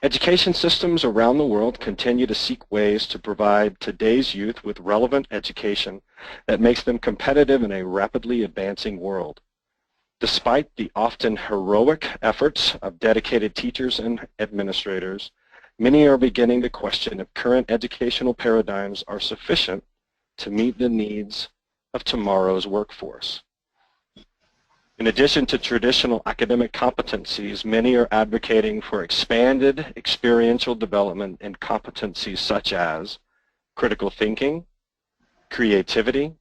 Education systems around the world continue to seek ways to provide today's youth with relevant education that makes them competitive in a rapidly advancing world. Despite the often heroic efforts of dedicated teachers and administrators, many are beginning to question if current educational paradigms are sufficient to meet the needs of tomorrow's workforce. In addition to traditional academic competencies, many are advocating for expanded experiential development in competencies such as critical thinking, creativity,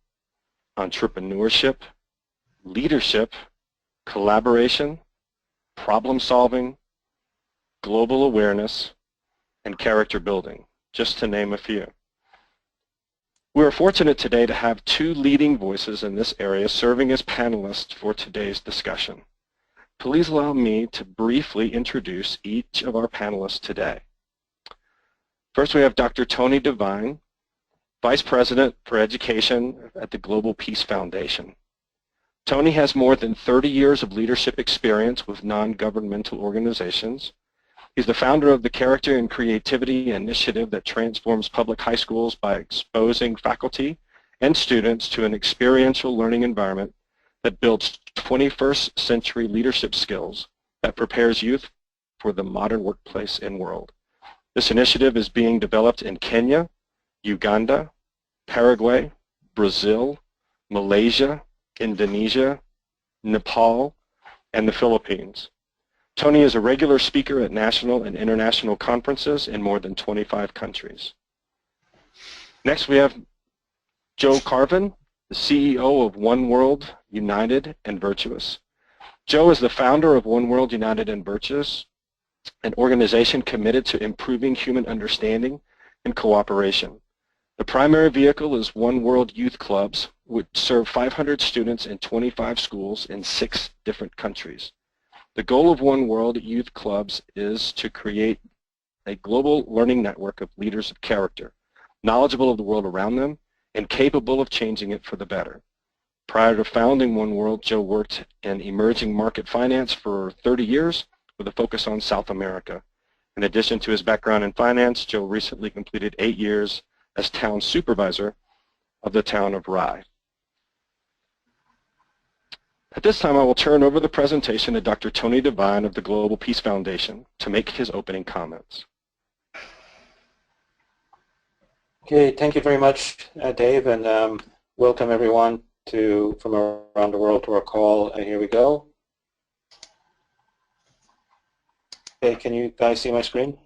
entrepreneurship, leadership, collaboration, problem solving, global awareness, and character building, just to name a few. We are fortunate today to have two leading voices in this area serving as panelists for today's discussion. Please allow me to briefly introduce each of our panelists today. First, we have Dr. Tony Devine, Vice President for Education at the Global Peace Foundation. Tony has more than 30 years of leadership experience with non-governmental organizations. He's the founder of the Character and Creativity Initiative that transforms public high schools by exposing faculty and students to an experiential learning environment that builds 21st century leadership skills that prepares youth for the modern workplace and world. This initiative is being developed in Kenya, Uganda, Paraguay, Brazil, Malaysia, Indonesia, Nepal, and the Philippines. Tony is a regular speaker at national and international conferences in more than 25 countries. Next, we have Joe Carvin, the CEO of One World United and Virtuous. Joe is the founder of One World United and Virtuous, an organization committed to improving human understanding and cooperation. The primary vehicle is One World Youth Clubs, which serve 500 students in 25 schools in 6 different countries. The goal of One World Youth Clubs is to create a global learning network of leaders of character, knowledgeable of the world around them, and capable of changing it for the better. Prior to founding One World, Joe worked in emerging market finance for 30 years with a focus on South America. In addition to his background in finance, Joe recently completed 8 years as town supervisor of the town of Rye. At this time, I will turn over the presentation to Dr. Tony Devine of the Global Peace Foundation to make his opening comments. Okay, thank you very much, Dave, and welcome everyone from around the world to our call. Here we go. Okay, can you guys see my screen?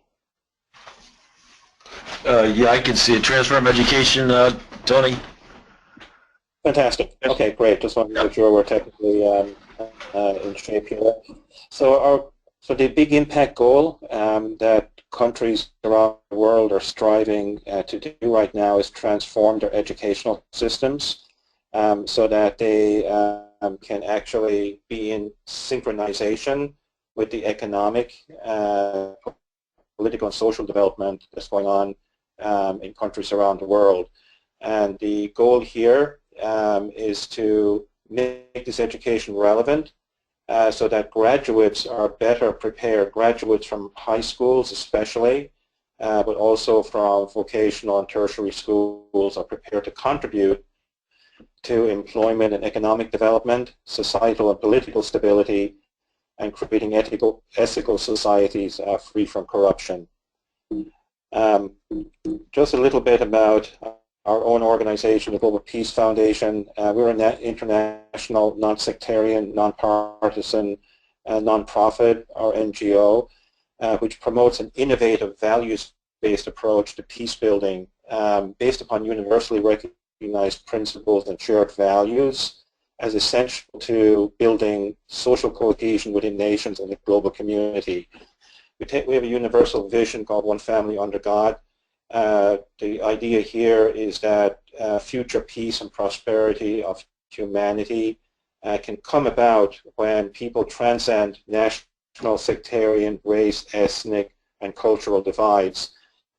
Yeah, I can see it. Transform education, Tony. Fantastic. Okay, great. Just want to make sure we're technically in shape here. So the big impact goal that countries around the world are striving to do right now is transform their educational systems so that they can actually be in synchronization with the economic, political, and social development that's going on in countries around the world. And the goal here is to make this education relevant so that graduates are better prepared, graduates from high schools especially, but also from vocational and tertiary schools are prepared to contribute to employment and economic development, societal and political stability, and creating ethical societies free from corruption. Just a little bit about our own organization, the Global Peace Foundation. We're an international, non-sectarian, non-partisan, non-profit, or NGO, which promotes an innovative, values-based approach to peace building based upon universally recognized principles and shared values as essential to building social cohesion within nations and the global community. We have a universal vision called One Family Under God. The idea here is that future peace and prosperity of humanity can come about when people transcend national, sectarian, race, ethnic, and cultural divides,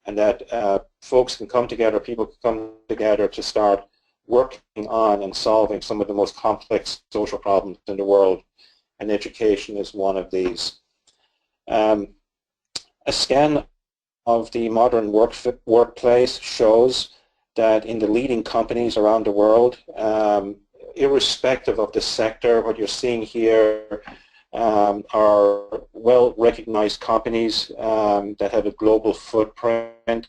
and that folks can come together, people can come together to start working on and solving some of the most complex social problems in the world, and education is one of these. A scan of the modern workplace shows that in the leading companies around the world, irrespective of the sector, what you're seeing here are well-recognized companies that have a global footprint.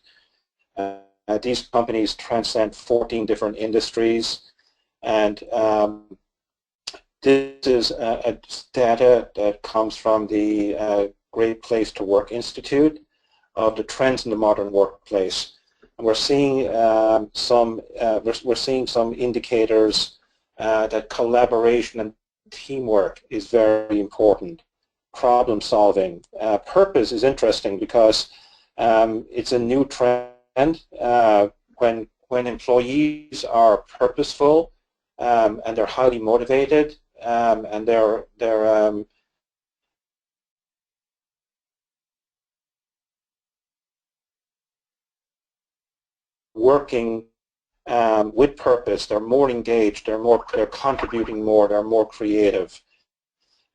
These companies transcend 14 different industries, and this is data that comes from the Great Place to Work Institute of the trends in the modern workplace. And we're seeing some indicators that collaboration and teamwork is very important. Problem solving. Purpose is interesting because it's a new trend. When employees are purposeful and they're highly motivated and they're working with purpose, they're more engaged, they're contributing more, they're more creative.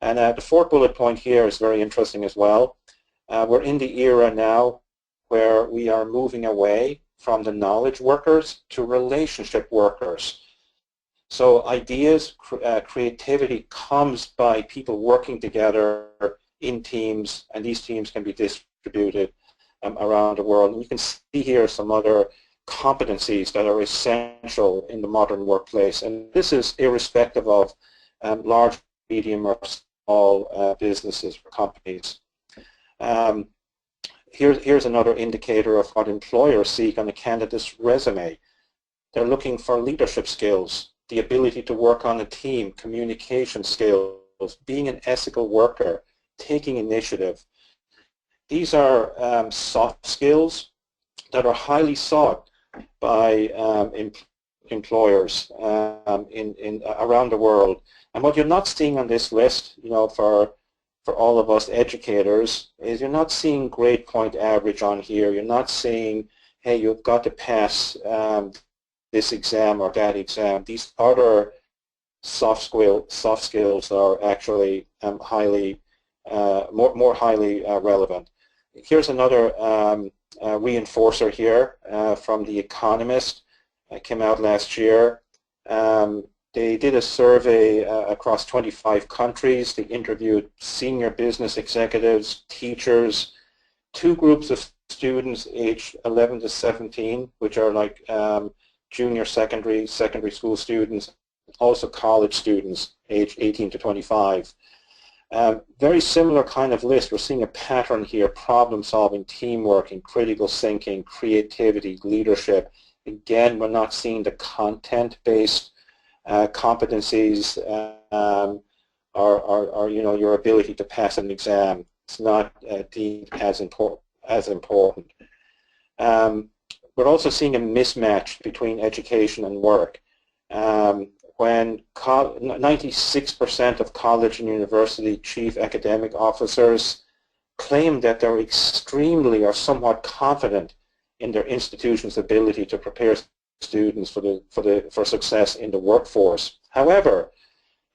And the fourth bullet point here is very interesting as well. We're in the era now where we are moving away from the knowledge workers to relationship workers. So ideas, creativity comes by people working together in teams, and these teams can be distributed around the world. And you can see here some other competencies that are essential in the modern workplace, and this is irrespective of large, medium, or small businesses or companies. Here's another indicator of what employers seek on a candidate's resume. They're looking for leadership skills, the ability to work on a team, communication skills, being an ethical worker, taking initiative. These are soft skills that are highly sought by employers around the world. And what you're not seeing on this list, for all of us educators, is you're not seeing grade point average on here. You're not seeing, hey, you've got to pass this exam or that exam. These other soft skills are actually highly, more highly relevant. Here's another reinforcer here from The Economist. It came out last year. They did a survey across 25 countries. They interviewed senior business executives, teachers, two groups of students aged 11 to 17, which are like junior secondary school students, also college students aged 18 to 25. Very similar kind of list. We're seeing a pattern here: problem solving, teamwork, and critical thinking, creativity, leadership. Again, we're not seeing the content-based competencies are your ability to pass an exam. It's not deemed as important. We're also seeing a mismatch between education and work. When 96% of college and university chief academic officers claim that they're extremely or somewhat confident in their institution's ability to prepare students for success in the workforce. However,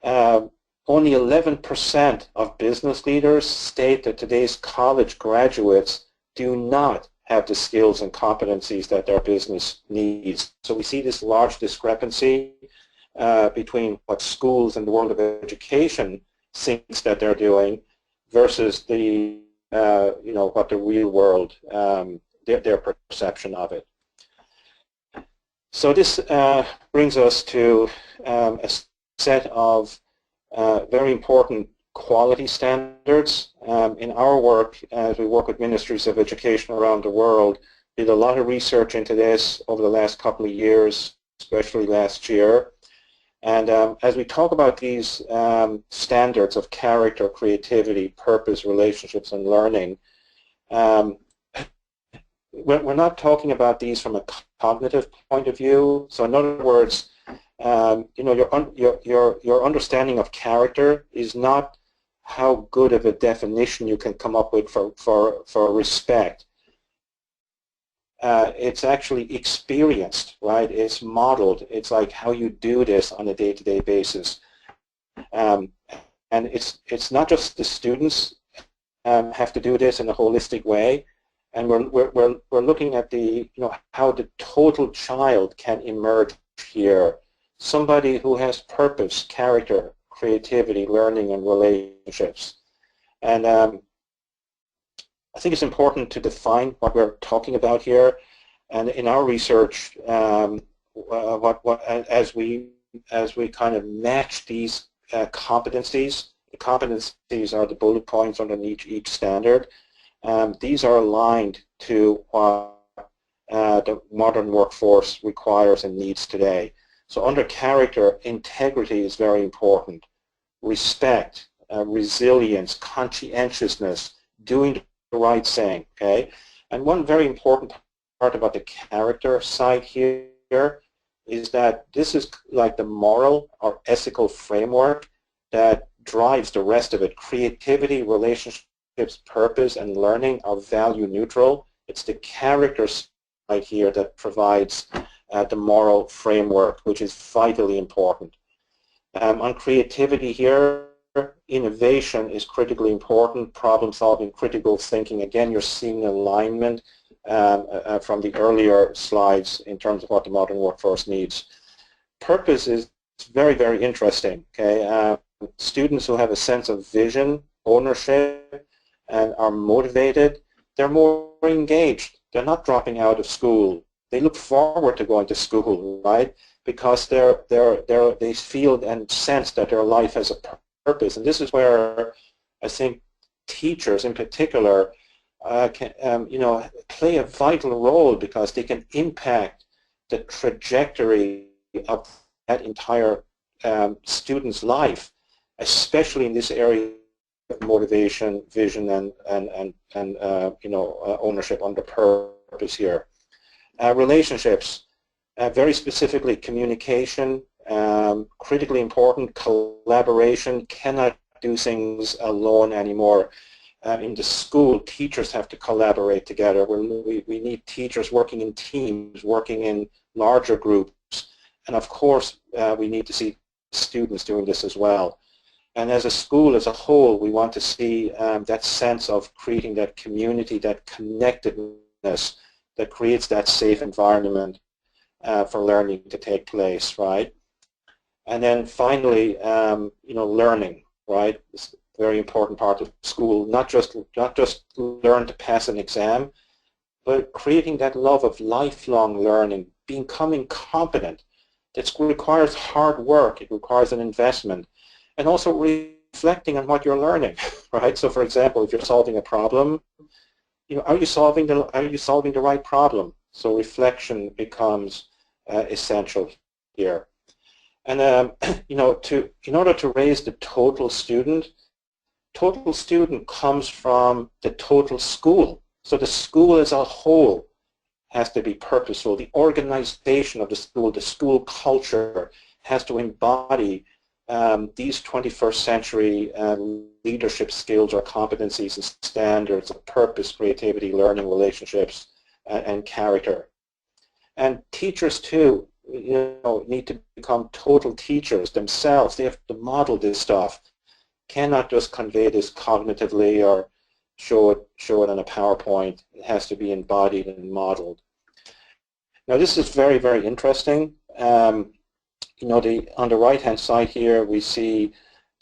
only 11% of business leaders state that today's college graduates do not have the skills and competencies that their business needs. So we see this large discrepancy between what schools and the world of education thinks that they're doing versus the what the real world, their perception of it. So this brings us to a set of very important quality standards. In our work, as we work with ministries of education around the world, did a lot of research into this over the last couple of years, especially last year. And as we talk about these standards of character, creativity, purpose, relationships, and learning, we're not talking about these from a cognitive point of view. So in other words, your understanding of character is not how good of a definition you can come up with for respect. It's actually experienced, right? It's modeled. It's like how you do this on a day-to-day basis. And it's not just the students have to do this in a holistic way, and we're looking at how the total child can emerge here. Somebody who has purpose, character, creativity, learning, and relationships. And I think it's important to define what we're talking about here. And in our research, as we kind of match these competencies, the competencies are the bullet points underneath each standard. These are aligned to what the modern workforce requires and needs today. So under character, integrity is very important. Respect, resilience, conscientiousness, doing the right thing, okay? And one very important part about the character side here is that this is like the moral or ethical framework that drives the rest of it. Creativity, relationships, purpose, and learning are value neutral. It's the character side here that provides the moral framework, which is vitally important. On creativity here, innovation is critically important, problem solving, critical thinking. Again, you're seeing alignment from the earlier slides in terms of what the modern workforce needs. Purpose is very, very interesting. Okay, students who have a sense of vision, ownership, and are motivated, they're more engaged. They're not dropping out of school. They look forward to going to school, right? Because they feel and sense that their life has a purpose. And this is where I think teachers in particular can play a vital role, because they can impact the trajectory of that entire student's life, especially in this area of motivation, vision, and ownership under purpose here. Relationships, very specifically communication, critically important. Collaboration, cannot do things alone anymore. In the school, teachers have to collaborate together. We need teachers working in teams, working in larger groups. And of course, we need to see students doing this as well. And as a school as a whole, we want to see that sense of creating that community, that connectedness that creates that safe environment for learning to take place, right? And then finally, learning, right? It's a very important part of school. Not just learn to pass an exam, but creating that love of lifelong learning, becoming competent. It requires hard work. It requires an investment, and also reflecting on what you're learning, right? So, for example, if you're solving a problem, are you solving the right problem? So reflection becomes essential here. And in order to raise the total student comes from the total school. So the school as a whole has to be purposeful. The organization of the school culture has to embody these 21st century leadership skills or competencies and standards of purpose, creativity, learning, relationships, and character. And teachers too, need to become total teachers themselves. They have to model this stuff. Cannot just convey this cognitively or show it on a PowerPoint. It has to be embodied and modeled. Now this is very, very interesting. On the right-hand side here, we see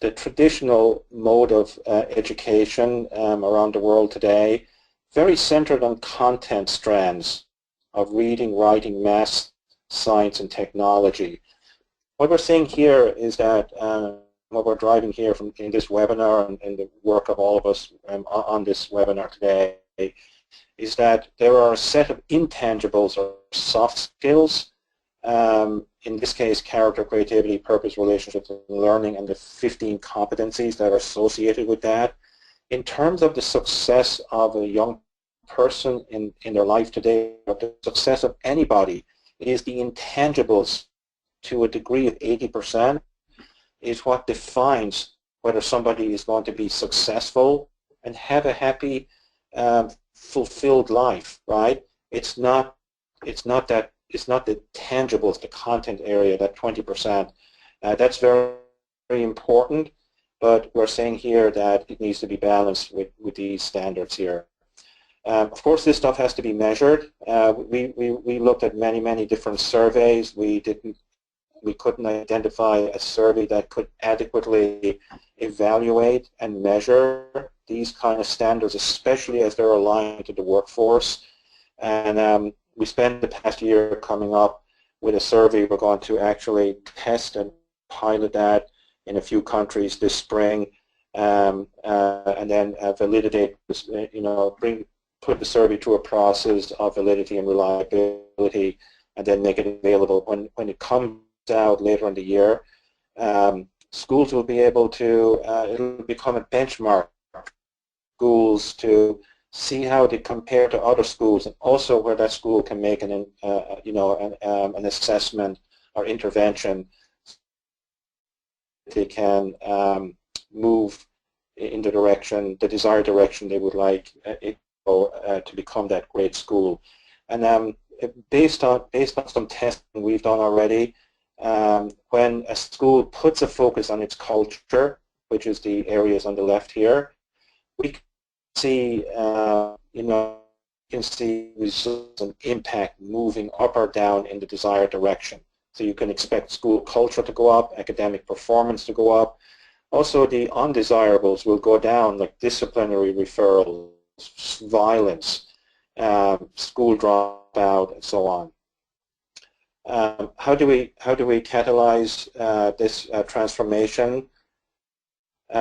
the traditional mode of education around the world today, very centered on content strands of reading, writing, math, science, and technology. What we're seeing here is that what we're driving here in this webinar and the work of all of us on this webinar today is that there are a set of intangibles or soft skills, in this case character, creativity, purpose, relationships, and learning, and the 15 competencies that are associated with that. In terms of the success of a young person in their life today, or the success of anybody, it is the intangibles to a degree of 80% is what defines whether somebody is going to be successful and have a happy, fulfilled life, right? It's not the tangibles, the content area, that 20%. That's very, very important. but we're saying here that it needs to be balanced with these standards here. Of course, this stuff has to be measured. We looked at many different surveys. We couldn't identify a survey that could adequately evaluate and measure these kind of standards, especially as they're aligned to the workforce. And we spent the past year coming up with a survey. We're going to actually test and pilot that in a few countries this spring, and then validate, put the survey through a process of validity and reliability, and then make it available. When it comes out later in the year, schools will be able to, it'll become a benchmark schools to see how they compare to other schools, and also where that school can make an assessment or intervention. They can move in the desired direction they would like it to become that great school. And based on some testing we've done already, when a school puts a focus on its culture, which is the areas on the left here, we can see results and impact moving up or down in the desired direction. So you can expect school culture to go up, academic performance to go up. Also, the undesirables will go down, like disciplinary referrals, violence, school dropout, and so on. How do we catalyze this transformation?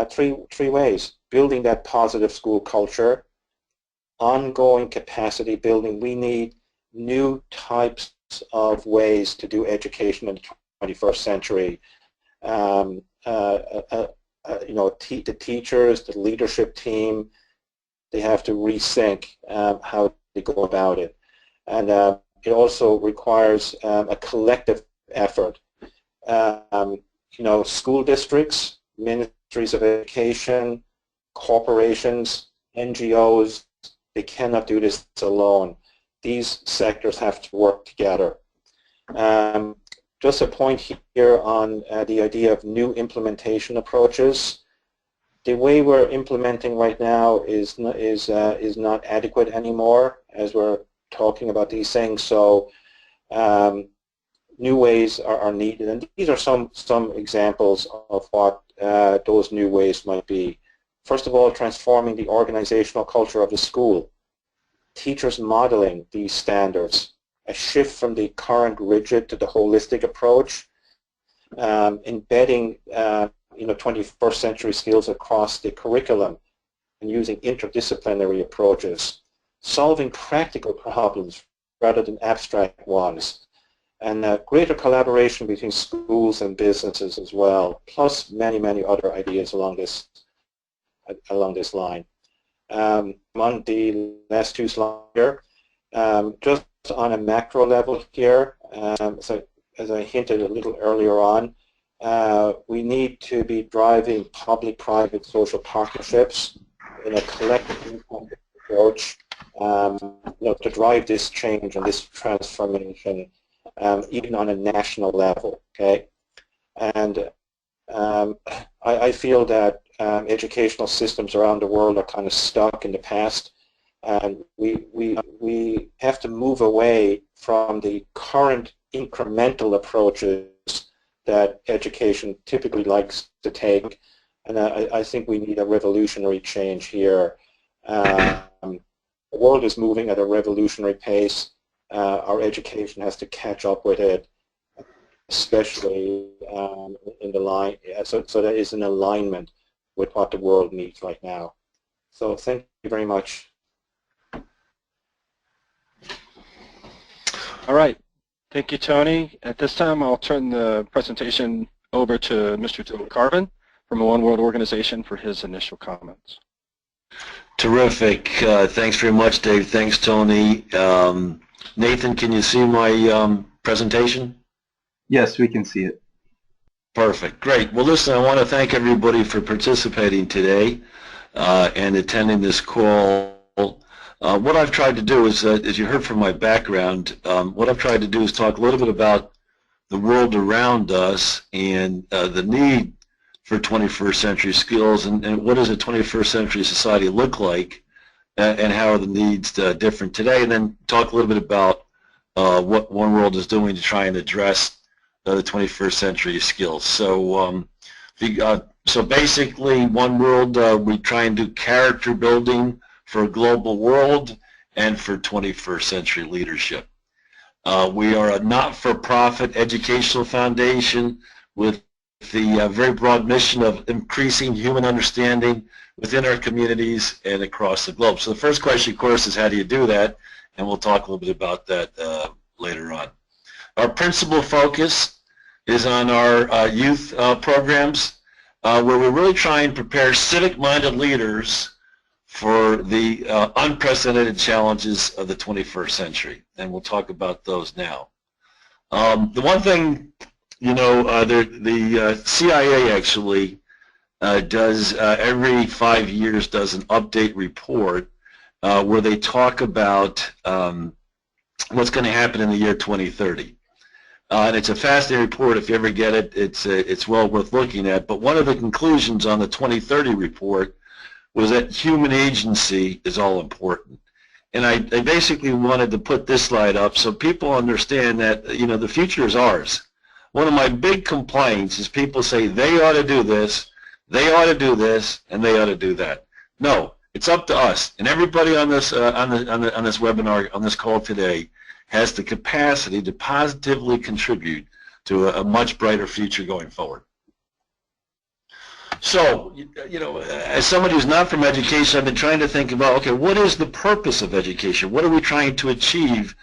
Three ways: building that positive school culture, ongoing capacity building. We need new types of ways to do education in the 21st century. The teachers, the leadership team, they have to rethink how they go about it. And it also requires a collective effort. School districts, ministries of education, corporations, NGOs, they cannot do this alone. These sectors have to work together. Just a point here on the idea of new implementation approaches. The way we're implementing right now is not adequate anymore, as we're talking about these things. So new ways are needed, and these are some examples of what those new ways might be. First of all, transforming the organizational culture of the school. Teachers modeling these standards, a shift from the current rigid to the holistic approach, embedding 21st century skills across the curriculum and using interdisciplinary approaches, solving practical problems rather than abstract ones, and greater collaboration between schools and businesses as well, plus many other ideas along this line. On the last two slides here, just on a macro level here, so as I hinted a little earlier on, we need to be driving public-private social partnerships in a collective approach to drive this change and this transformation, even on a national level. Okay, and I feel that educational systems around the world are kind of stuck in the past, and we have to move away from the current incremental approaches that education typically likes to take, and I think we need a revolutionary change here. The world is moving at a revolutionary pace. Our education has to catch up with it, especially in the line, so that is in alignment with what the world needs right now. So thank you very much. All right. Thank you, Tony. At this time, I'll turn the presentation over to Mr. Carvin from the One World Organization for his initial comments. Terrific. Thanks very much, Dave. Thanks, Tony. Nathan, can you see my presentation? Yes, we can see it. Perfect. Great. Well, listen, I want to thank everybody for participating today and attending this call. What I've tried to do is, as you heard from my background, what I've tried to do is talk a little bit about the world around us and the need for 21st century skills, and what does a 21st century society look like, and how are the needs different today, and then talk a little bit about what One World is doing to try and address the 21st century skills. So, so basically, One World, we try and do character building for a global world and for 21st century leadership. We are a not-for-profit educational foundation with the very broad mission of increasing human understanding within our communities and across the globe. So the first question, of course, is how do you do that? And we'll talk a little bit about that later on. Our principal focus is on our youth programs, where we really try and prepare civic-minded leaders for the unprecedented challenges of the 21st century. And we'll talk about those now. The one thing, you know, the CIA actually does every 5 years does an update report where they talk about what's going to happen in the year 2030. And it's a fascinating report. If you ever get it, it's well worth looking at. But one of the conclusions on the 2030 report was that human agency is all important. And I basically wanted to put this slide up so people understand that, you know, the future is ours. One of my big complaints is people say they ought to do this, they ought to do this, and they ought to do that. No, it's up to us. And everybody on this on this webinar, on this call today, has the capacity to positively contribute to a much brighter future going forward. So, you know, as somebody who's not from education, I've been trying to think about, okay, what is the purpose of education? What are we trying to achieve,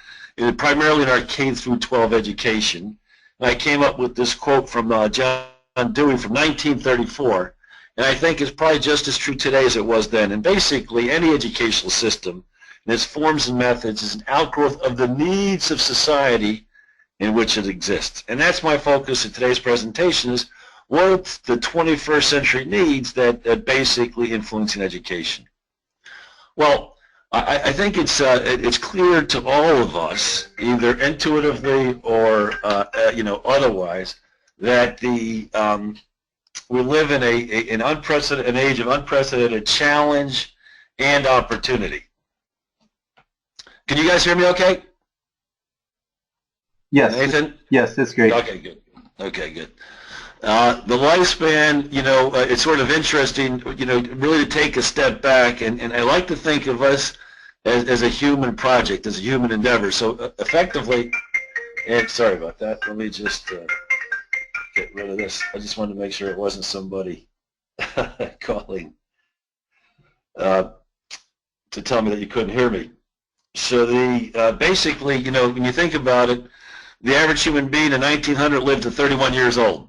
primarily in our K through 12 education? And I came up with this quote from John Dewey from 1934, and I think it's probably just as true today as it was then. And basically, any educational system and its forms and methods is an outgrowth of the needs of society in which it exists. And that's my focus in today's presentation, is what the 21st century needs that basically influencing education. Well, I think it's clear to all of us, either intuitively or you know, otherwise, that we live in an age of unprecedented challenge and opportunity. Can you guys hear me okay? Yes. Nathan? Yes, it's great. Okay, good. Okay, good. The lifespan, you know, it's sort of interesting, you know, really to take a step back, and I like to think of us as a human project, as a human endeavor. So effectively, and sorry about that, let me just get rid of this. I just wanted to make sure it wasn't somebody calling to tell me that you couldn't hear me. So the basically, you know, when you think about it, the average human being in 1900 lived to 31 years old.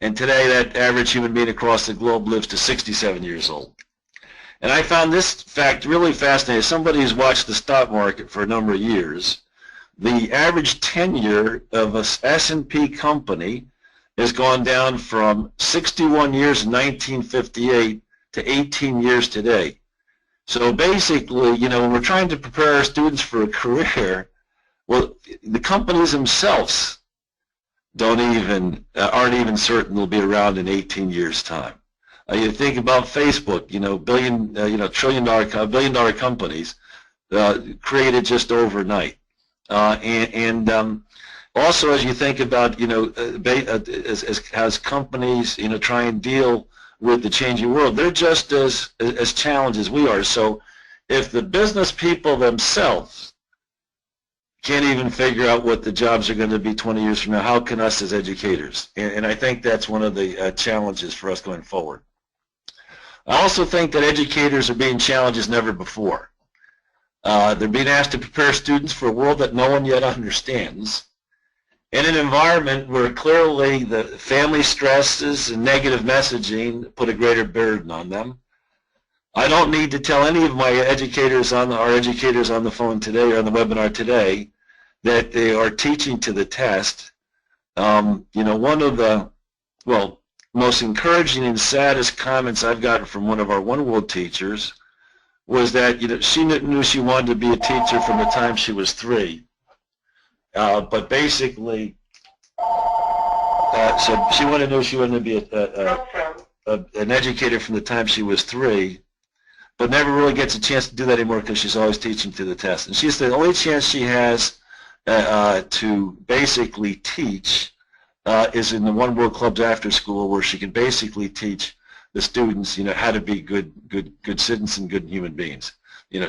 And today, that average human being across the globe lives to 67 years old. And I found this fact really fascinating. As somebody who's watched the stock market for a number of years, the average tenure of a S&P company has gone down from 61 years in 1958 to 18 years today. So basically, you know, when we're trying to prepare our students for a career, well, the companies themselves aren't even certain they'll be around in 18 years' time. You think about Facebook, you know, billion dollar companies created just overnight, also as you think about, you know, as companies, you know, try and deal with the changing world, they're just as challenged as we are. So if the business people themselves can't even figure out what the jobs are going to be 20 years from now, how can us as educators? And I think that's one of the challenges for us going forward. I also think that educators are being challenged as never before. They're being asked to prepare students for a world that no one yet understands, in an environment where clearly the family stresses and negative messaging put a greater burden on them. I don't need to tell any of my educators our educators on the phone today or on the webinar today that they are teaching to the test. You know, one of the, well, most encouraging and saddest comments I've gotten from one of our One World teachers was that, you know, she knew she wanted to be a teacher from the time she was 3. But basically, So she wanted to know she wanted to be an educator from the time she was 3, but never really gets a chance to do that anymore because she's always teaching to the test. And she said the only chance she has to basically teach is in the One World Clubs after school, where she can basically teach the students, how to be good citizens, good human beings.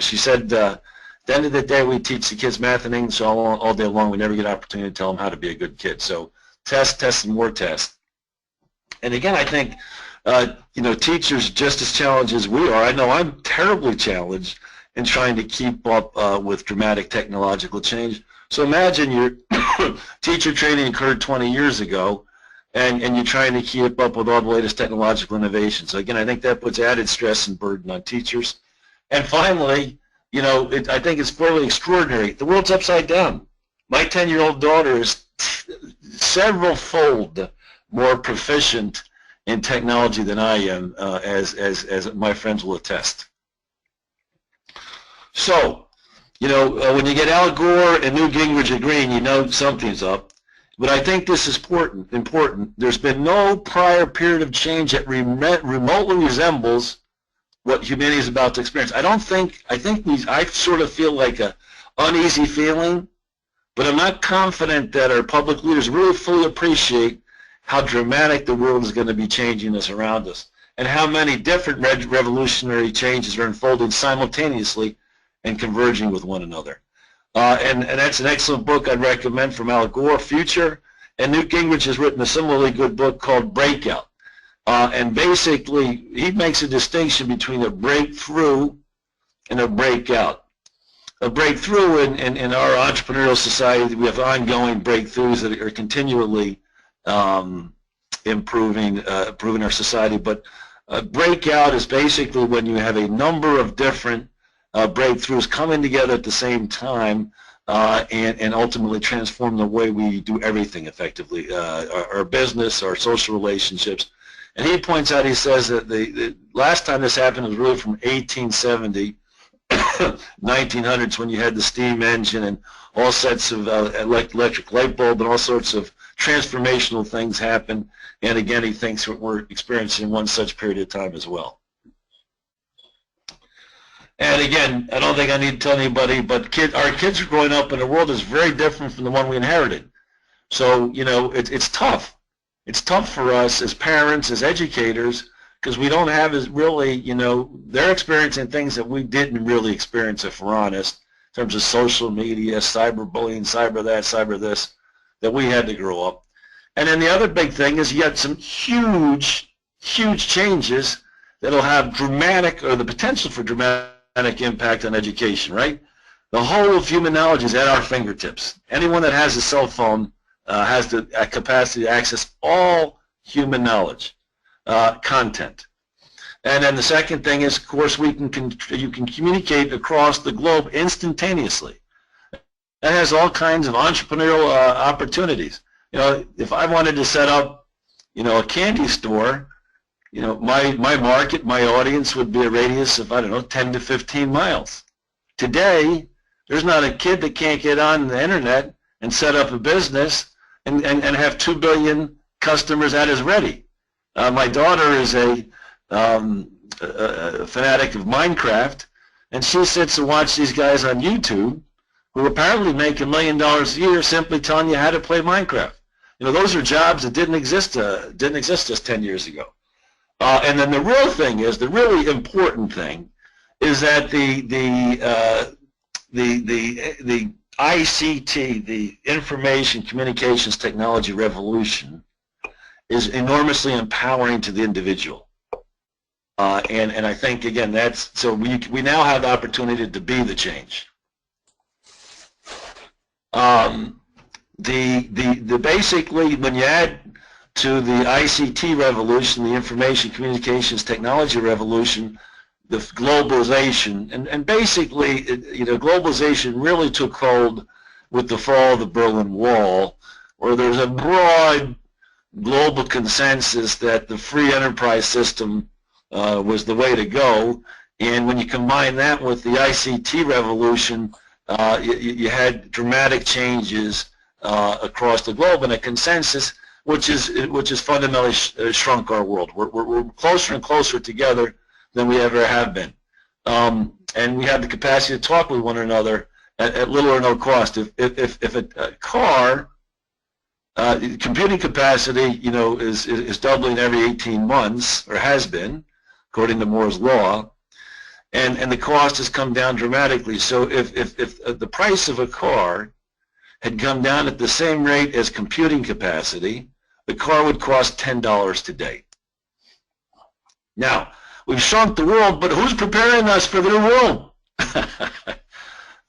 She said at the end of the day, we teach the kids math and English all day long. We never get an opportunity to tell them how to be a good kid. So test, and more tests. And again, I think, teachers just as challenged as we are. I know I'm terribly challenged in trying to keep up with dramatic technological change. So imagine your teacher training occurred 20 years ago, and you're trying to keep up with all the latest technological innovations. So again, I think that puts added stress and burden on teachers. And finally, I think it's fairly extraordinary. The world's upside down. My 10-year-old daughter is several-fold more proficient in technology than I am, as my friends will attest. So, when you get Al Gore and Newt Gingrich agreeing, something's up. But I think this is important. There's been no prior period of change that remotely resembles what humanity is about to experience. I sort of feel like an uneasy feeling, but I'm not confident that our public leaders really fully appreciate how dramatic the world is going to be changing us around us, and how many different revolutionary changes are unfolding simultaneously and converging with one another. And that's an excellent book I'd recommend from Al Gore, Future. And Newt Gingrich has written a similarly good book called Breakout. And basically, he makes a distinction between a breakthrough and a breakout. A breakthrough in our entrepreneurial society, we have ongoing breakthroughs that are continually improving our society. But a breakout is basically when you have a number of different breakthroughs coming together at the same time and ultimately transform the way we do everything effectively, our business, our social relationships. And he points out, he says that the last time this happened was really from 1870, 1900s, when you had the steam engine and all sets of electric light bulb and all sorts of transformational things happen. And again, he thinks we're experiencing one such period of time as well. And again, I don't think I need to tell anybody, but our kids are growing up in a world that's very different from the one we inherited. So, it's tough. It's tough for us as parents, as educators, because we don't have as really, they're experiencing things that we didn't really experience, if we're honest, in terms of social media, cyberbullying, cyber that, cyber this, that we had to grow up. And then the other big thing is you got some huge changes that'll have dramatic, or the potential for dramatic impact on education, right? The whole of human knowledge is at our fingertips. Anyone that has a cell phone has the capacity to access all human knowledge, content. And then the second thing is, of course, you can communicate across the globe instantaneously. That has all kinds of entrepreneurial opportunities. If I wanted to set up, a candy store, my market, my audience would be a radius of, 10 to 15 miles. Today, there's not a kid that can't get on the internet and set up a business and have 2 billion customers at his ready. My daughter is a fanatic of Minecraft, and she sits and watches these guys on YouTube who apparently make $1 million a year simply telling you how to play Minecraft. Those are jobs that didn't exist just 10 years ago. And then the real thing is, the really important thing is that the ICT, the information communications technology revolution, is enormously empowering to the individual. And I think, again, so we now have the opportunity to be the change. Basically, when you add to the ICT revolution, the information communications technology revolution, the globalization, and basically, globalization really took hold with the fall of the Berlin Wall, where there's a broad global consensus that the free enterprise system was the way to go. And when you combine that with the ICT revolution, you had dramatic changes across the globe, and a consensus which is fundamentally shrunk our world. We're closer and closer together than we ever have been, and we have the capacity to talk with one another at little or no cost. If a car computing capacity, is doubling every 18 months, or has been, according to Moore's law, and the cost has come down dramatically. So if the price of a car had come down at the same rate as computing capacity, the car would cost $10 today. Now, we've shrunk the world, but who's preparing us for the new world?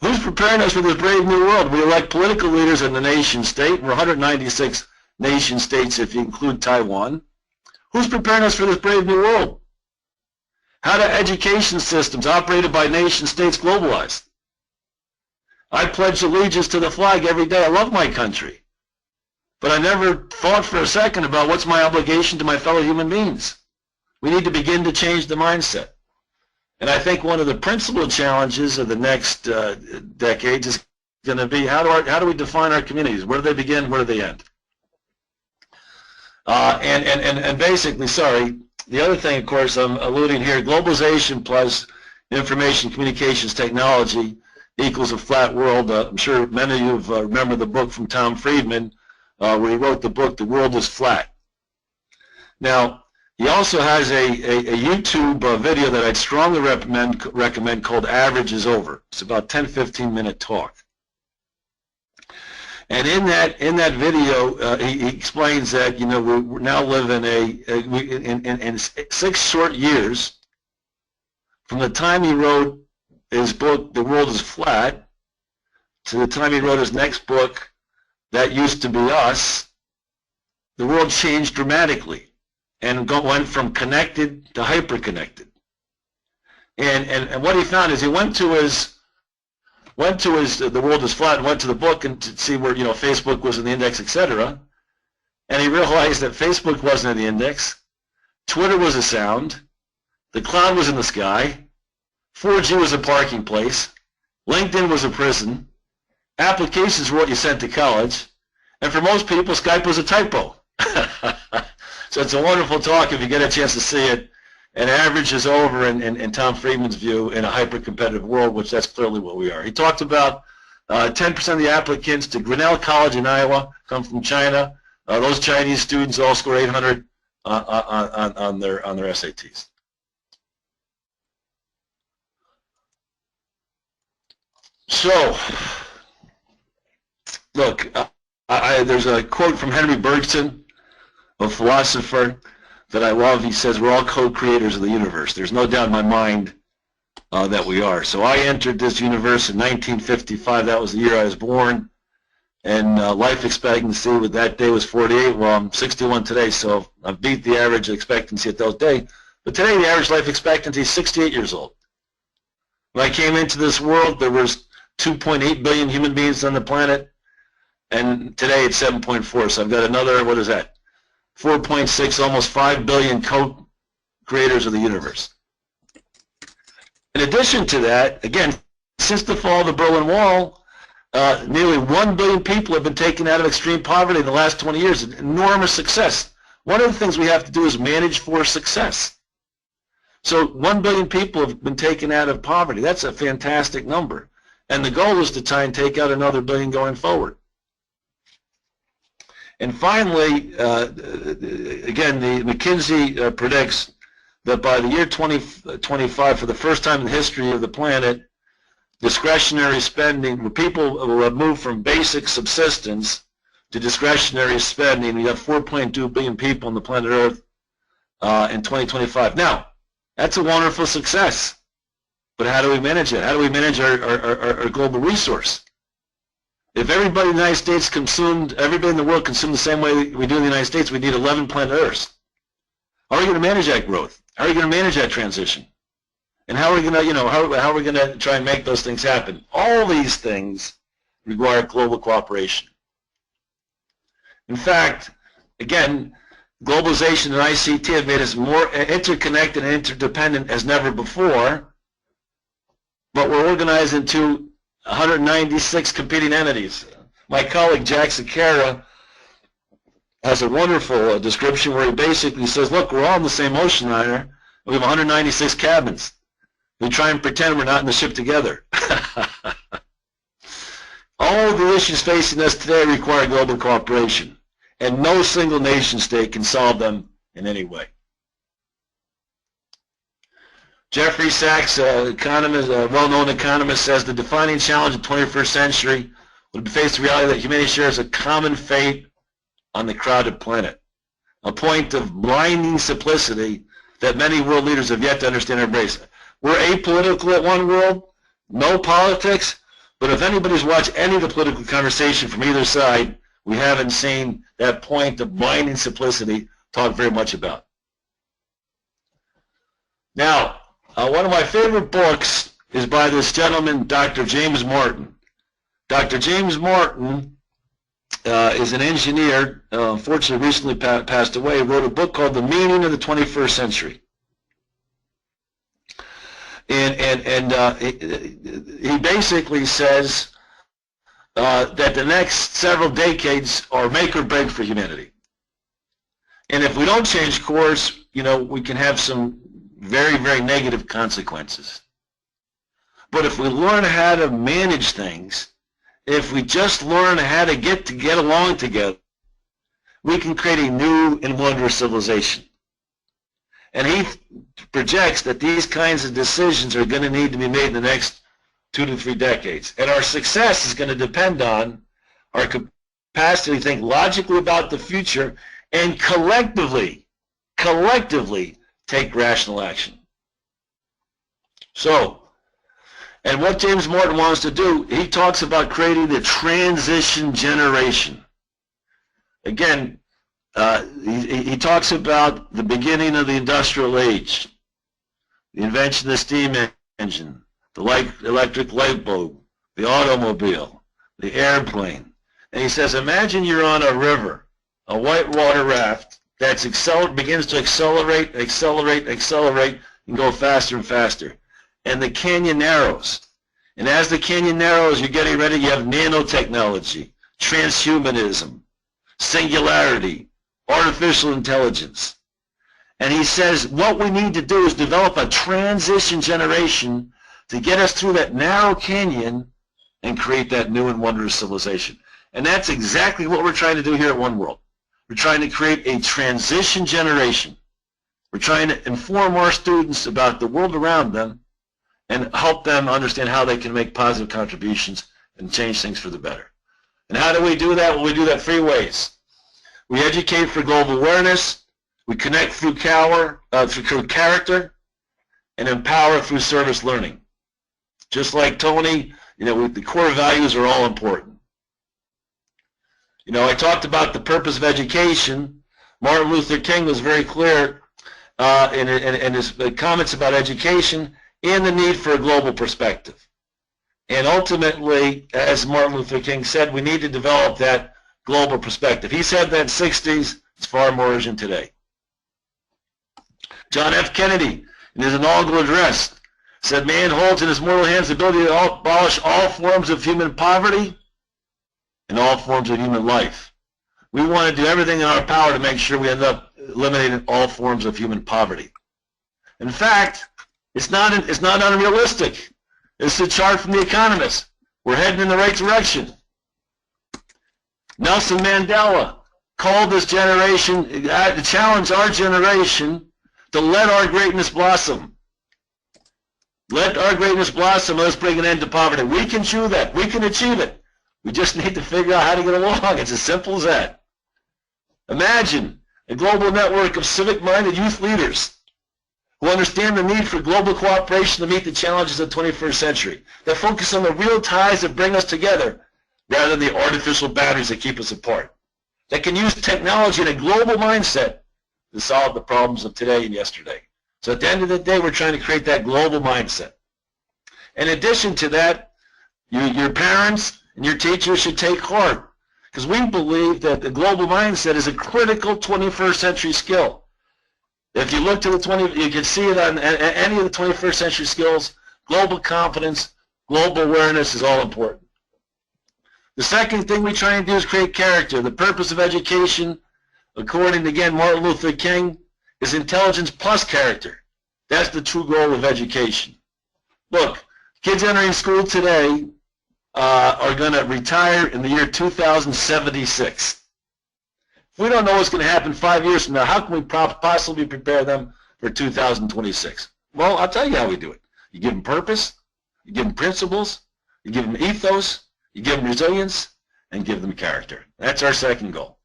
Who's preparing us for this brave new world? We elect political leaders in the nation state. We're 196 nation states if you include Taiwan. Who's preparing us for this brave new world? How do education systems operated by nation states globalize? I pledge allegiance to the flag every day. I love my country. But I never thought for a second about what's my obligation to my fellow human beings. We need to begin to change the mindset. And I think one of the principal challenges of the next decades is going to be how do we define our communities? Where do they begin? Where do they end? And basically, sorry, the other thing, of course, I'm alluding here, globalization plus information communications technology equals a flat world. I'm sure many of you remember the book from Tom Friedman, where he wrote the book, The World is Flat. Now, he also has a YouTube video that I'd strongly recommend called Average is Over. It's about 10-15 minute talk. And in that video, he explains that we now live in 6 short years from the time he wrote his book The World is Flat to the time he wrote his next book, That Used to Be Us. The world changed dramatically and went from connected to hyper-connected. And what he found is he went to his The World is Flat and went to the book and to see where Facebook was in the index, etc. And he realized that Facebook wasn't in the index, Twitter was a sound, the cloud was in the sky, 4G was a parking place, LinkedIn was a prison, applications were what you sent to college, and for most people, Skype was a typo. So it's a wonderful talk if you get a chance to see it. And Average is Over in Tom Friedman's view in a hyper-competitive world, which that's clearly what we are. He talked about 10% of the applicants to Grinnell College in Iowa come from China. Those Chinese students all score 800 on their SATs. So, look, there's a quote from Henry Bergson, a philosopher that I love. He says, we're all co-creators of the universe. There's no doubt in my mind that we are. So I entered this universe in 1955. That was the year I was born. And life expectancy with that day was 48. Well, I'm 61 today, so I've beat the average expectancy at those days. But today, the average life expectancy is 68 years old. When I came into this world, there was 2.8 billion human beings on the planet. And today, it's 7.4. So I've got another, what is that? 4.6, almost 5 billion co-creators of the universe. In addition to that, again, since the fall of the Berlin Wall, nearly 1 billion people have been taken out of extreme poverty in the last 20 years. An enormous success. One of the things we have to do is manage for success. So 1 billion people have been taken out of poverty. That's a fantastic number. And the goal is to try and take out another billion going forward. And finally, again, the McKinsey predicts that by the year 2025, for the first time in the history of the planet, discretionary spending, where people will have moved from basic subsistence to discretionary spending. We have 4.2 billion people on the planet Earth in 2025. Now, that's a wonderful success. But how do we manage it? How do we manage our global resource? If everybody in the United States everybody in the world consumed the same way we do in the United States, we need 11 planet Earths. How are we going to manage that growth? How are we going to manage that transition? And how are we going to, how are we going to try and make those things happen? All these things require global cooperation. In fact, again, globalization and ICT have made us more interconnected and interdependent as never before, but we're organized into 196 competing entities. My colleague Jack Sakara has a wonderful description where he basically says, look, we're all in the same ocean liner. We have 196 cabins. We try and pretend we're not in the ship together. All of the issues facing us today require global cooperation, and no single nation state can solve them in any way. Jeffrey Sachs, economist, a well-known economist, says the defining challenge of the 21st century will be faced with the reality that humanity shares a common fate on the crowded planet, a point of blinding simplicity that many world leaders have yet to understand and embrace. We're apolitical at One World, no politics, but if anybody's watched any of the political conversation from either side, we haven't seen that point of blinding simplicity talked very much about. Now, one of my favorite books is by this gentleman, Dr. James Morton. Dr. James Morton is an engineer, unfortunately recently passed away. He wrote a book called The Meaning of the 21st Century. And he basically says that the next several decades are make or break for humanity. And if we don't change course, you know, we can have some very, very negative consequences. But if we learn how to manage things, if we just learn how to get along together, we can create a new and wondrous civilization. And he projects that these kinds of decisions are going to need to be made in the next 2 to 3 decades. And our success is going to depend on our capacity to think logically about the future and collectively take rational action. So, and what James Morton wants to do, he talks about creating the transition generation. Again, he talks about the beginning of the industrial age, the invention of the steam engine, the electric light bulb, the automobile, the airplane. And he says, imagine you're on a river, a whitewater raft that begins to accelerate, and go faster and faster. And the canyon narrows. And as the canyon narrows, you're getting ready, you have nanotechnology, transhumanism, singularity, artificial intelligence. And he says what we need to do is develop a transition generation to get us through that narrow canyon and create that new and wondrous civilization. And that's exactly what we're trying to do here at One World. We're trying to create a transition generation. We're trying to inform our students about the world around them and help them understand how they can make positive contributions and change things for the better. And how do we do that? Well, we do that 3 ways. We educate for global awareness, we connect through character, and empower through service learning. Just like Tony, you know, the core values are all important. You know, I talked about the purpose of education. Martin Luther King was very clear in his comments about education and the need for a global perspective. And ultimately, as Martin Luther King said, we need to develop that global perspective. He said that in the 60s, it's far more urgent today. John F. Kennedy, in his inaugural address, said, man holds in his mortal hands the ability to abolish all forms of human poverty and all forms of human life. We want to do everything in our power to make sure we end up eliminating all forms of human poverty. In fact, it's not unrealistic. It's a chart from The Economist. We're heading in the right direction. Nelson Mandela called this generation, to challenge our generation to let our greatness blossom. Let our greatness blossom. Let's bring an end to poverty. We can do that. We can achieve it. We just need to figure out how to get along. It's as simple as that. Imagine a global network of civic-minded youth leaders who understand the need for global cooperation to meet the challenges of the 21st century, that focus on the real ties that bring us together rather than the artificial boundaries that keep us apart, that can use technology and a global mindset to solve the problems of today and yesterday. So at the end of the day, we're trying to create that global mindset. In addition to that, your parents and your teachers should take heart, because we believe that the global mindset is a critical 21st century skill. If you look to you can see it on any of the 21st century skills. Global confidence, global awareness is all important. The second thing we try and do is create character. The purpose of education according to, again, Martin Luther King, is intelligence plus character. That's the true goal of education. Look, kids entering school today are going to retire in the year 2076. If we don't know what's going to happen 5 years from now, how can we possibly prepare them for 2026? Well, I'll tell you how we do it. You give them purpose, you give them principles, you give them ethos, you give them resilience, and give them character. That's our second goal.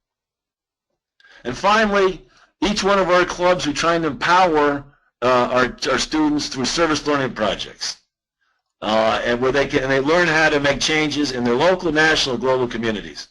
And finally, each one of our clubs, we're trying to empower our students through service learning projects, and where they learn how to make changes in their local, national, and global communities.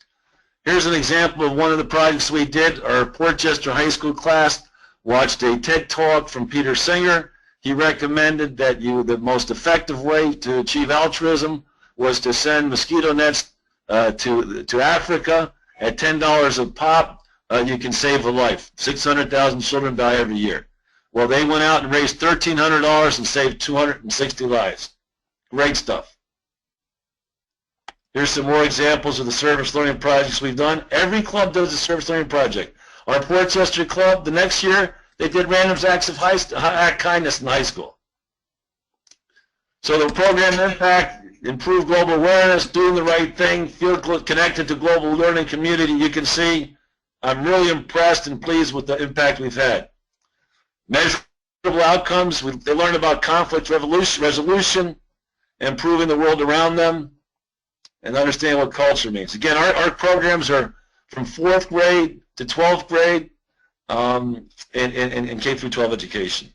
Here's an example of one of the projects we did. Our Portchester High School class watched a TED Talk from Peter Singer. He recommended that the most effective way to achieve altruism was to send mosquito nets to Africa at $10 a pop. You can save a life. 600,000 children die every year. Well, they went out and raised $1,300 and saved 260 lives. Great stuff. Here's some more examples of the service learning projects we've done. Every club does a service learning project. Our Portchester club, the next year, they did random acts of kindness in high school. So the program impact, improve global awareness, doing the right thing, feel connected to global learning community. You can see I'm really impressed and pleased with the impact we've had. Measurable outcomes, they learn about conflict resolution, improving the world around them, and understand what culture means. Again, our programs are from 4th grade to 12th grade in K through 12 education.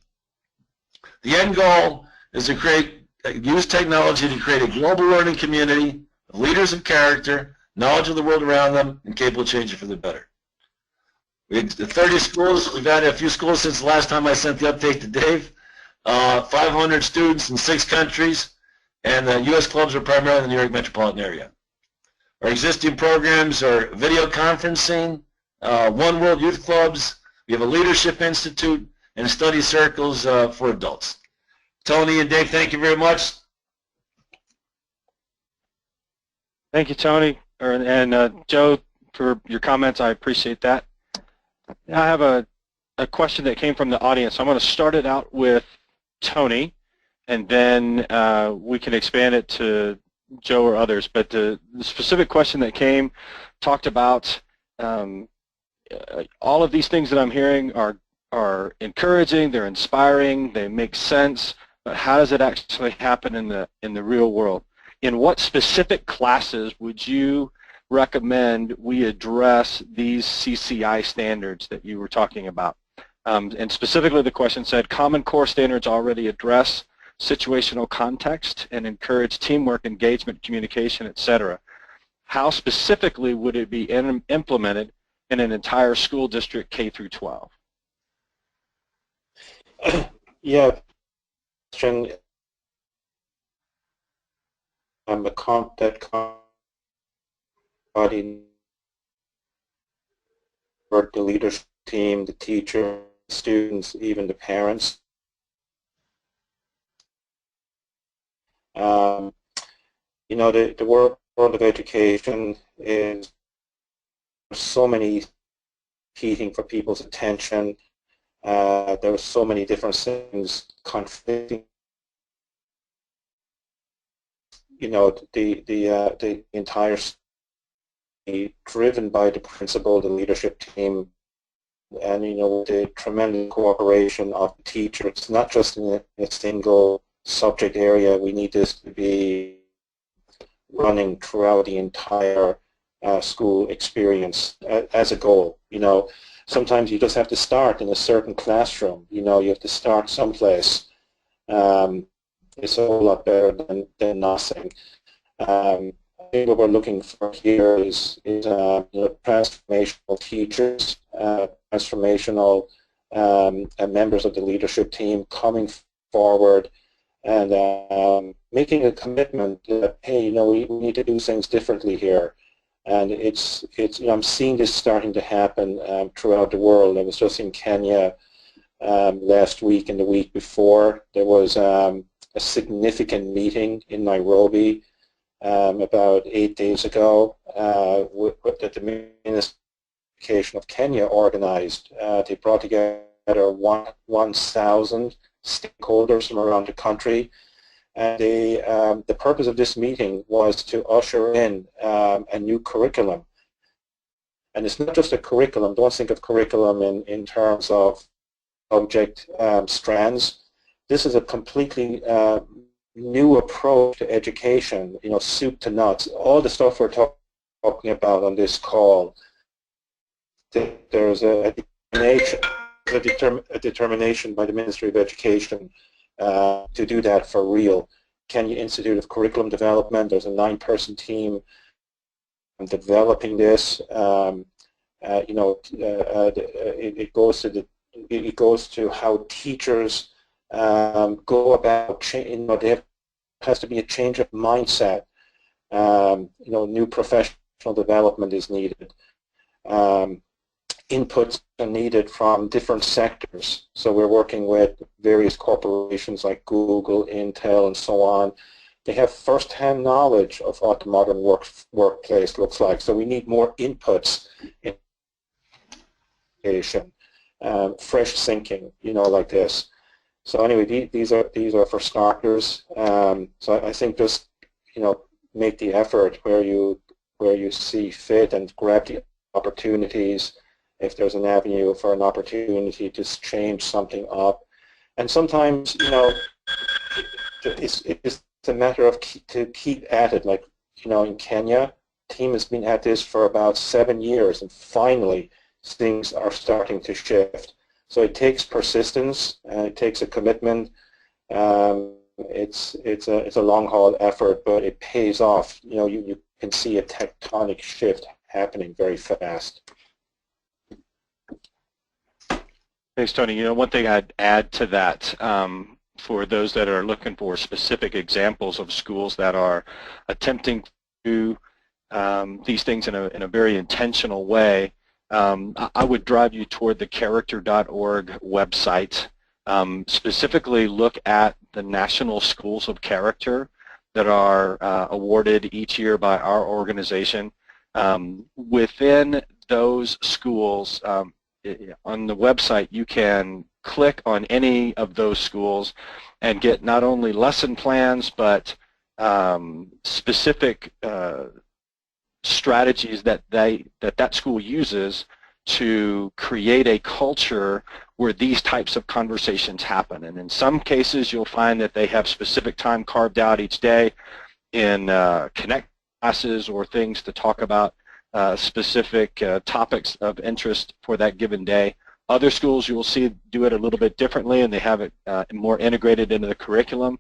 The end goal is to use technology to create a global learning community of leaders of character, knowledge of the world around them, and capable of changing for the better. We have 30 schools. We've added a few schools since the last time I sent the update to Dave. 500 students in 6 countries. And the U.S. clubs are primarily in the New York metropolitan area. Our existing programs are video conferencing, One World Youth Clubs, we have a Leadership Institute, and study circles for adults. Tony and Dave, thank you very much. Thank you, Tony, and Joe, for your comments. I appreciate that. I have a question that came from the audience. I'm going to start it out with Tony, and then we can expand it to Joe or others. But the specific question that came talked about all of these things that I'm hearing are encouraging, they're inspiring, they make sense, but how does it actually happen in the real world? In what specific classes would you recommend we address these CCI standards that you were talking about? And specifically the question said, Common Core standards already address situational context and encourage teamwork, engagement, communication, etc. How specifically would it be implemented in an entire school district K through 12? Yeah, question. That body, the leadership team, the teacher, students, even the parents. You know, the world of education is so many competing for people's attention. There are so many different things conflicting. You know, the entire driven by the principal, the leadership team, and you know, the tremendous cooperation of the teacher. It's not just in a single subject area. We need this to be running throughout the entire school experience as a goal. You know, sometimes you just have to start in a certain classroom. You know, you have to start someplace. It's a whole lot better than nothing. I think what we're looking for here is you know, transformational teachers, transformational members of the leadership team coming forward and making a commitment that, hey, you know, we need to do things differently here. And it's you know, I'm seeing this starting to happen throughout the world. I was just in Kenya last week and the week before. There was a significant meeting in Nairobi about 8 days ago that the minister Education of Kenya organized. They brought together 1,000 stakeholders from around the country. And the purpose of this meeting was to usher in a new curriculum. And it's not just a curriculum. Don't think of curriculum in terms of subject strands. This is a completely new approach to education, you know, soup to nuts. All the stuff we're talking about on this call, there's a determination by the Ministry of Education to do that for real. Kenya Institute of Curriculum Development, there's a 9-person team developing this. You know, it goes to how teachers go about. You know, there has to be a change of mindset. You know, new professional development is needed. Inputs are needed from different sectors. So we're working with various corporations like Google, Intel, and so on. They have first-hand knowledge of what the modern workplace looks like. So we need more inputs in education, fresh thinking, you know, like this. So anyway, these are for starters. So I think just, you know, make the effort where you see fit and grab the opportunities. If there's an avenue for an opportunity to change something up, and sometimes, you know, it's a matter of to keep at it. Like, you know, in Kenya, the team has been at this for about 7 years, and finally things are starting to shift. So it takes persistence and it takes a commitment. It's a long haul effort, but it pays off. You know, you can see a tectonic shift happening very fast. Thanks, Tony. You know, one thing I'd add to that, for those that are looking for specific examples of schools that are attempting to do these things in a very intentional way, I would drive you toward the character.org website. Specifically look at the National Schools of Character that are awarded each year by our organization. Within those schools, on the website, you can click on any of those schools and get not only lesson plans, but specific strategies that school uses to create a culture where these types of conversations happen. And in some cases, you'll find that they have specific time carved out each day in connect classes or things to talk about specific topics of interest for that given day. Other schools you will see do it a little bit differently, and they have it more integrated into the curriculum,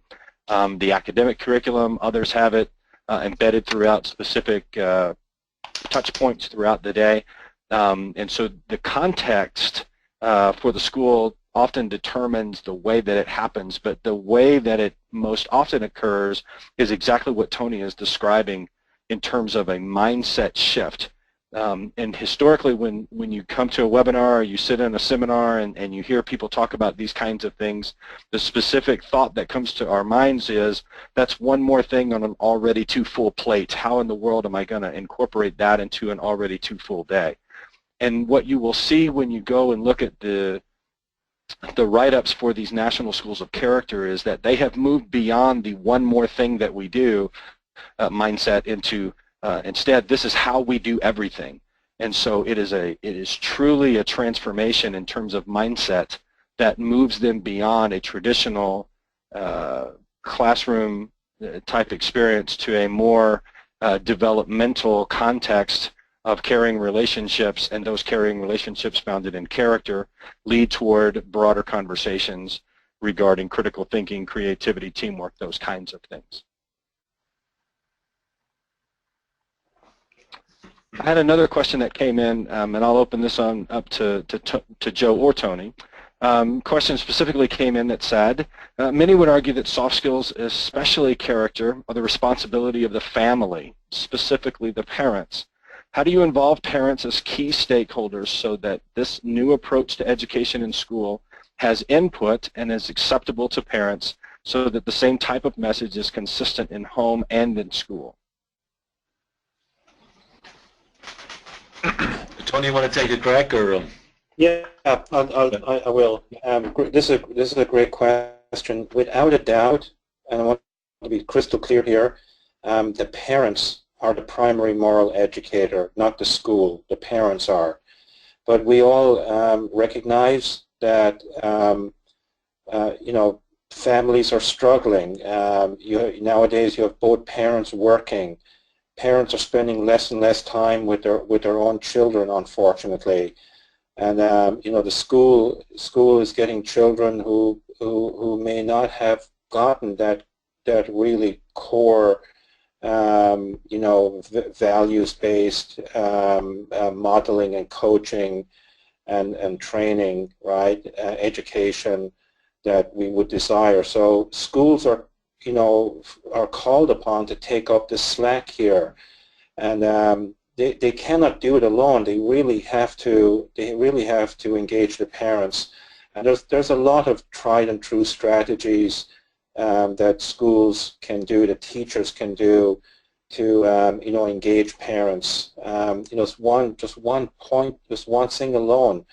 the academic curriculum. Others have it embedded throughout specific touch points throughout the day. And so the context for the school often determines the way that it happens, but the way that it most often occurs is exactly what Tony is describing in terms of a mindset shift. And historically, when you come to a webinar or you sit in a seminar and you hear people talk about these kinds of things, the specific thought that comes to our minds is, that's one more thing on an already too full plate. How in the world am I going to incorporate that into an already too full day? And what you will see when you go and look at the write-ups for these National Schools of Character is that they have moved beyond the one more thing that we do mindset into instead, this is how we do everything. And so it is truly a transformation in terms of mindset that moves them beyond a traditional classroom type experience to a more developmental context of caring relationships, and those caring relationships founded in character lead toward broader conversations regarding critical thinking, creativity, teamwork, those kinds of things. I had another question that came in, and I'll open this on up to Joe or Tony. Question specifically came in that said, many would argue that soft skills, especially character, are the responsibility of the family, specifically the parents. How do you involve parents as key stakeholders so that this new approach to education in school has input and is acceptable to parents so that the same type of message is consistent in home and in school? Tony, you want to take a crack, or? Yeah, I will. This is a great question. Without a doubt, and I want to be crystal clear here, the parents are the primary moral educator, not the school. The parents are. But we all recognize that families are struggling. Nowadays, you have both parents working. Parents are spending less and less time with their own children, unfortunately. And the school is getting children who may not have gotten that really core values-based modeling and coaching and training, right? Education that we would desire. So schools are called upon to take up the slack here, and they cannot do it alone. They really have to engage the parents. And there's a lot of tried and true strategies that schools can do, that teachers can do to engage parents. Just one point, just one thing alone.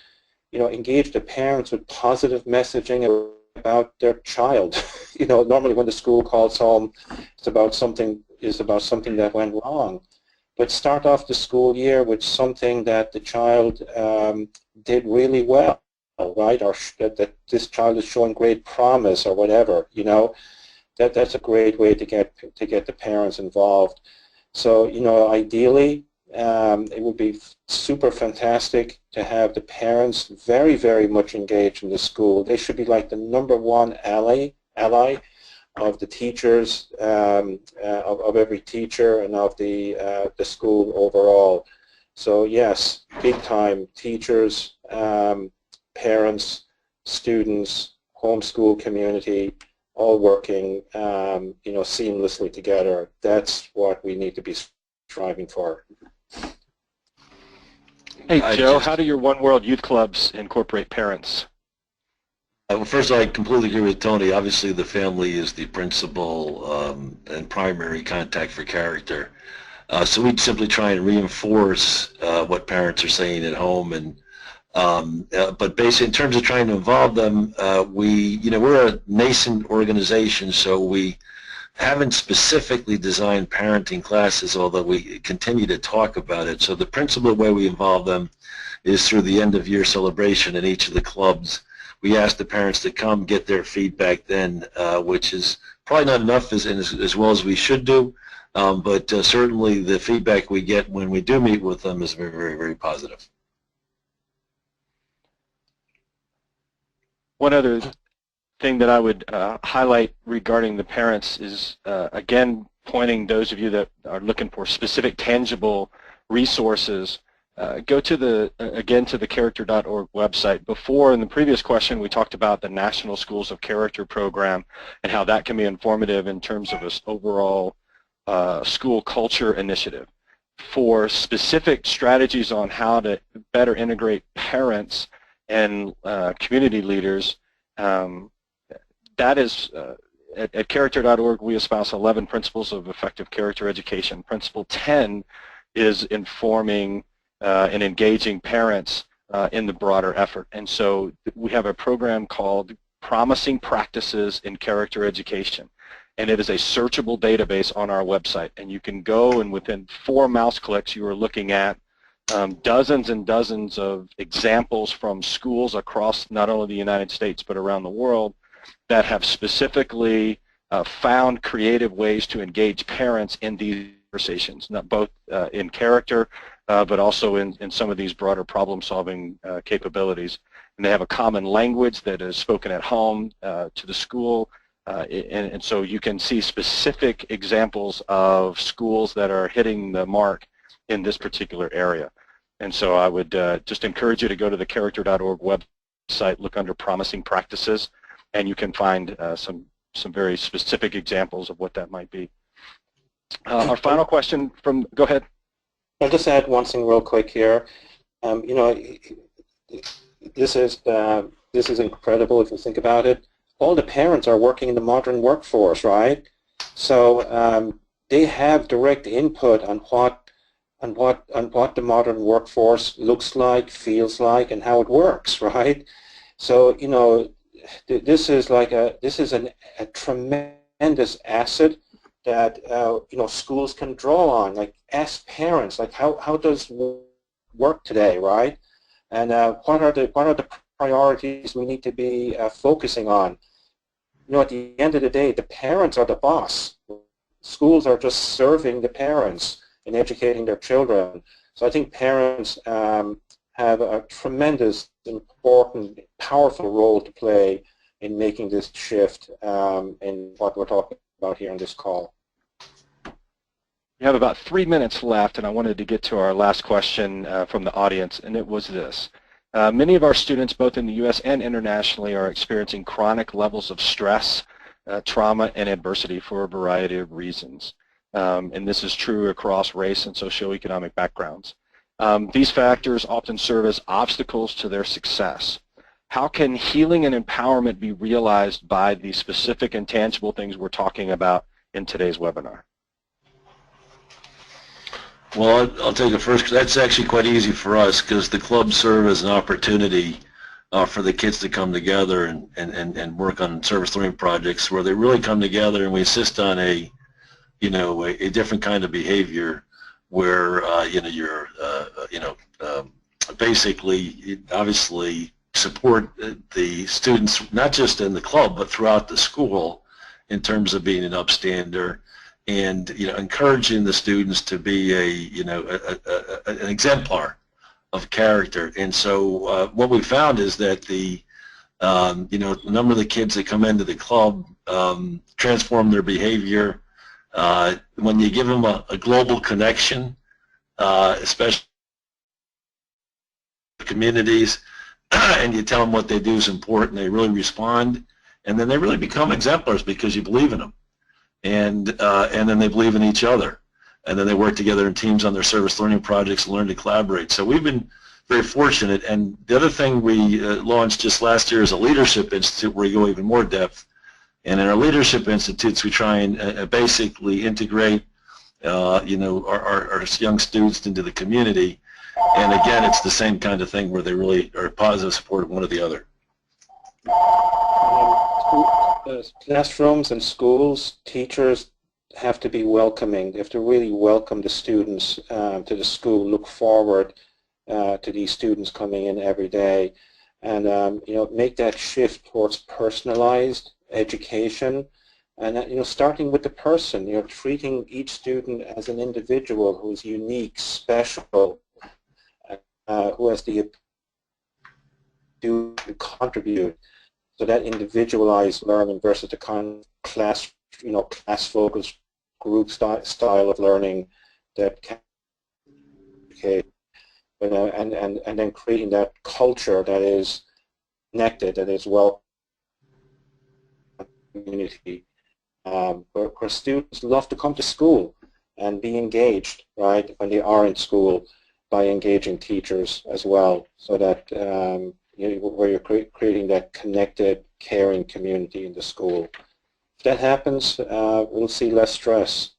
Engage the parents with positive messaging about their child. Normally when the school calls home, it's about something that went wrong. But start off the school year with something that the child did really well, right? Or that this child is showing great promise, or whatever. That's a great way to get the parents involved. So ideally, it would be super fantastic to have the parents very, very much engaged in the school. They should be like the #1 ally of the teachers, of every teacher, and of the school overall. So yes, big time, teachers, parents, students, homeschool community, all working seamlessly together. That's what we need to be striving for. Hey Joe, how do your One World youth clubs incorporate parents? Well, first, I completely agree with Tony. Obviously, the family is the principal and primary contact for character. So we simply try and reinforce what parents are saying at home, but basically, in terms of trying to involve them, we're a nascent organization, so we haven't specifically designed parenting classes, although we continue to talk about it. So the principal way we involve them is through the end-of-year celebration in each of the clubs. We ask the parents to come, get their feedback then, which is probably not enough as well as we should do, but certainly the feedback we get when we do meet with them is very, very, very positive. One other thing that I would highlight regarding the parents is, again, pointing those of you that are looking for specific, tangible resources, go to the character.org website. Before, in the previous question, we talked about the National Schools of Character program and how that can be informative in terms of this overall school culture initiative. For specific strategies on how to better integrate parents and community leaders, that is, at character.org, we espouse 11 principles of effective character education. Principle 10 is informing and engaging parents in the broader effort. And so we have a program called Promising Practices in Character Education. And it is a searchable database on our website. And you can go, and within 4 mouse clicks, you are looking at dozens and dozens of examples from schools across not only the United States but around the world that have specifically found creative ways to engage parents in these conversations, not both in character but also in some of these broader problem-solving capabilities. And they have a common language that is spoken at home to the school, and so you can see specific examples of schools that are hitting the mark in this particular area. And so I would just encourage you to go to the character.org website, look under Promising Practices, and you can find some very specific examples of what that might be. Our final question from, go ahead. I'll just add one thing real quick here. This is incredible if you think about it. All the parents are working in the modern workforce, right? So they have direct input on what what the modern workforce looks like, feels like, and how it works, right? So, you know, this is a tremendous asset that you know, schools can draw on. Like, ask parents, like, how does work today, right? And what are the priorities we need to be focusing on? You know, at the end of the day, the parents are the boss. Schools are just serving the parents in educating their children. So I think parents have a tremendous, important, powerful role to play in making this shift in what we're talking about here on this call. We have about 3 minutes left, and I wanted to get to our last question from the audience, and it was this. Many of our students, both in the U.S. and internationally, are experiencing chronic levels of stress, trauma, and adversity for a variety of reasons. And this is true across race and socioeconomic backgrounds. These factors often serve as obstacles to their success. How can healing and empowerment be realized by the specific and tangible things we're talking about in today's webinar? Well, I'll take it first, because that's actually quite easy for us, because the clubs serve as an opportunity for the kids to come together and work on service learning projects where they really come together and we insist on a different kind of behavior where basically, obviously, support the students not just in the club but throughout the school in terms of being an upstander, and encouraging the students to be an exemplar of character. And so what we found is that the number of the kids that come into the club transform their behavior when you give them a global connection, especially communities, and you tell them what they do is important. They really respond, and then they really become exemplars because you believe in them. And then they believe in each other, and then they work together in teams on their service learning projects and learn to collaborate. So we've been very fortunate. And the other thing we launched just last year is a leadership institute where we go even more depth. And in our leadership institutes, we try and basically integrate our young students into the community. And again, it's the same kind of thing where they really are positive support of one or the other. Classrooms and schools, teachers have to be welcoming. They have to really welcome the students to the school, look forward to these students coming in every day, and make that shift towards personalized education, and starting with the person, treating each student as an individual who's unique, special, who has the ability to contribute. So that individualized learning versus the class-focused group style of learning that can, and then creating that culture that is connected, that is well community, where students love to come to school and be engaged, right, when they are in school, by engaging teachers as well, so that where you're creating that connected, caring community in the school. If that happens, we'll see less stress.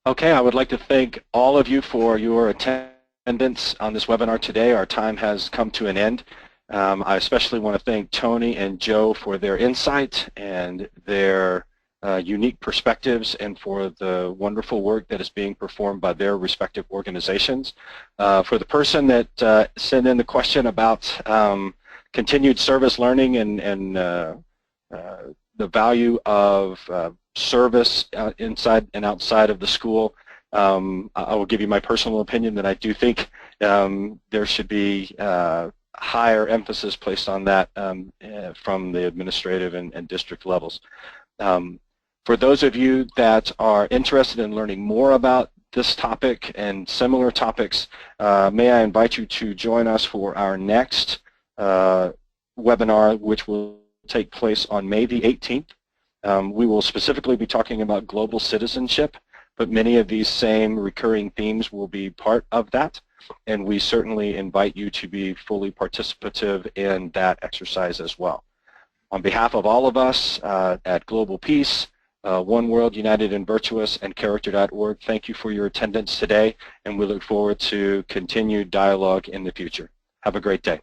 Okay, I would like to thank all of you for your attendance on this webinar today. Our time has come to an end. I especially want to thank Tony and Joe for their insight and their unique perspectives, and for the wonderful work that is being performed by their respective organizations. For the person that sent in the question about continued service learning and the value of service inside and outside of the school, I will give you my personal opinion that I do think there should be higher emphasis placed on that from the administrative and district levels. For those of you that are interested in learning more about this topic and similar topics, may I invite you to join us for our next webinar, which will take place on May the 18th. We will specifically be talking about global citizenship, but many of these same recurring themes will be part of that, and we certainly invite you to be fully participative in that exercise as well. On behalf of all of us at Global Peace, One World United and Virtuous, and Character.org. Thank you for your attendance today, and we look forward to continued dialogue in the future. Have a great day.